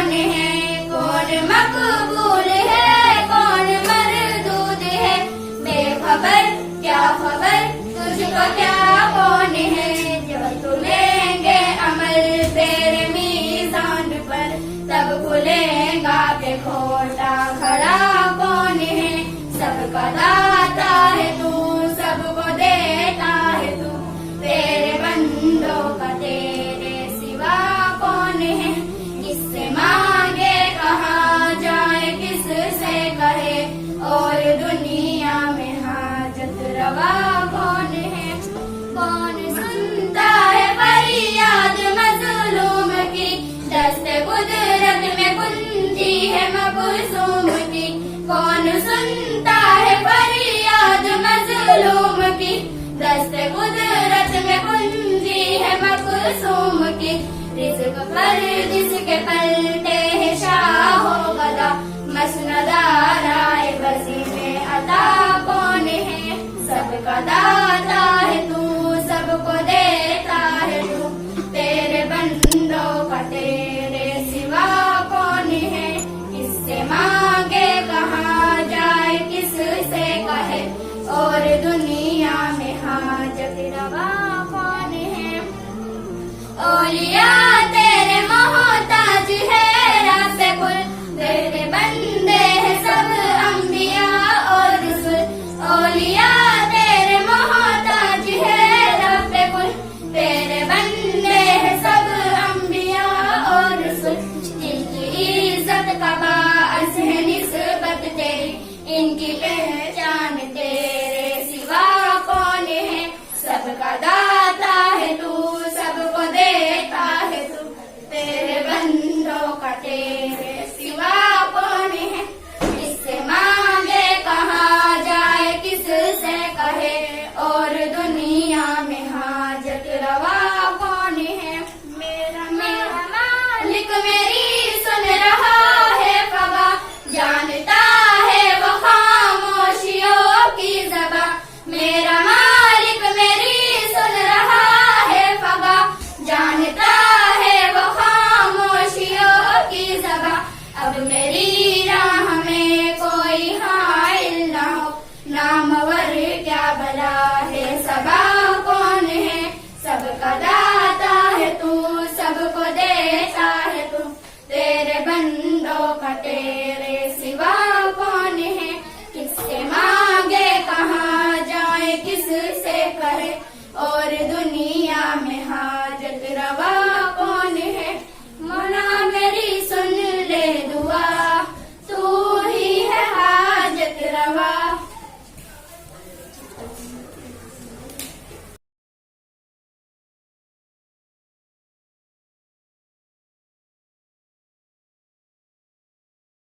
कौन है, कौन मकबूल है, कौन मरदूद है, बेखबर क्या खबर तुझको क्या कौन है, जब तुलेंगे अमल तेरे मीज़ान पर, तब खुलेगा कि खोटा खड़ा कौन है, सबका दाता है तू, सबको देता है तू, तेरे बंदों का तेरे सिवा कौन है, किससे मांगे कहाँ जाए किससे कहे, और दुनिया में हाजत रवा कौन है, कौन सुनता है फरियाद मजलूम की, दस्ते कुदरत में कुंजी है मकसूम की, कौन सुनता है फरियाद मजलूम की, दस्ते कुदरत में कुंजी है मकसूम की, रिज़्क़ पर जिसके पलटे है शाहो गदा, मसनदाराए बसी में अता कौन है, सबका दाता है तू, सबको देता है तू, तेरे बंदों का तेरे सिवा कौन है, किससे मांगे कहाँ जाए किससे कहे, और दुनिया में हाजत रवा कौन है, औलिया तेरे मोहताज है रास्ते कुल, तेरे बंदे हैं सब अंबिया और रसूल, औलिया तेरे मोहताज है रास्ते कुल, तेरे बंदे हैं सब अंबिया और रसूल, जिनकी इज्जत का बाअस है निस्बत तेरी, इनकी पहचान तेरे सिवा कौन है, सबका दाता है तू, सबको देता है तू, तेरे बंदों का तेरे सिवा कौन है, किससे मांगे कहाँ जाए किससे कहे, और दुनिया में हाजत रवा कौन है, मेरा मालिक मेरी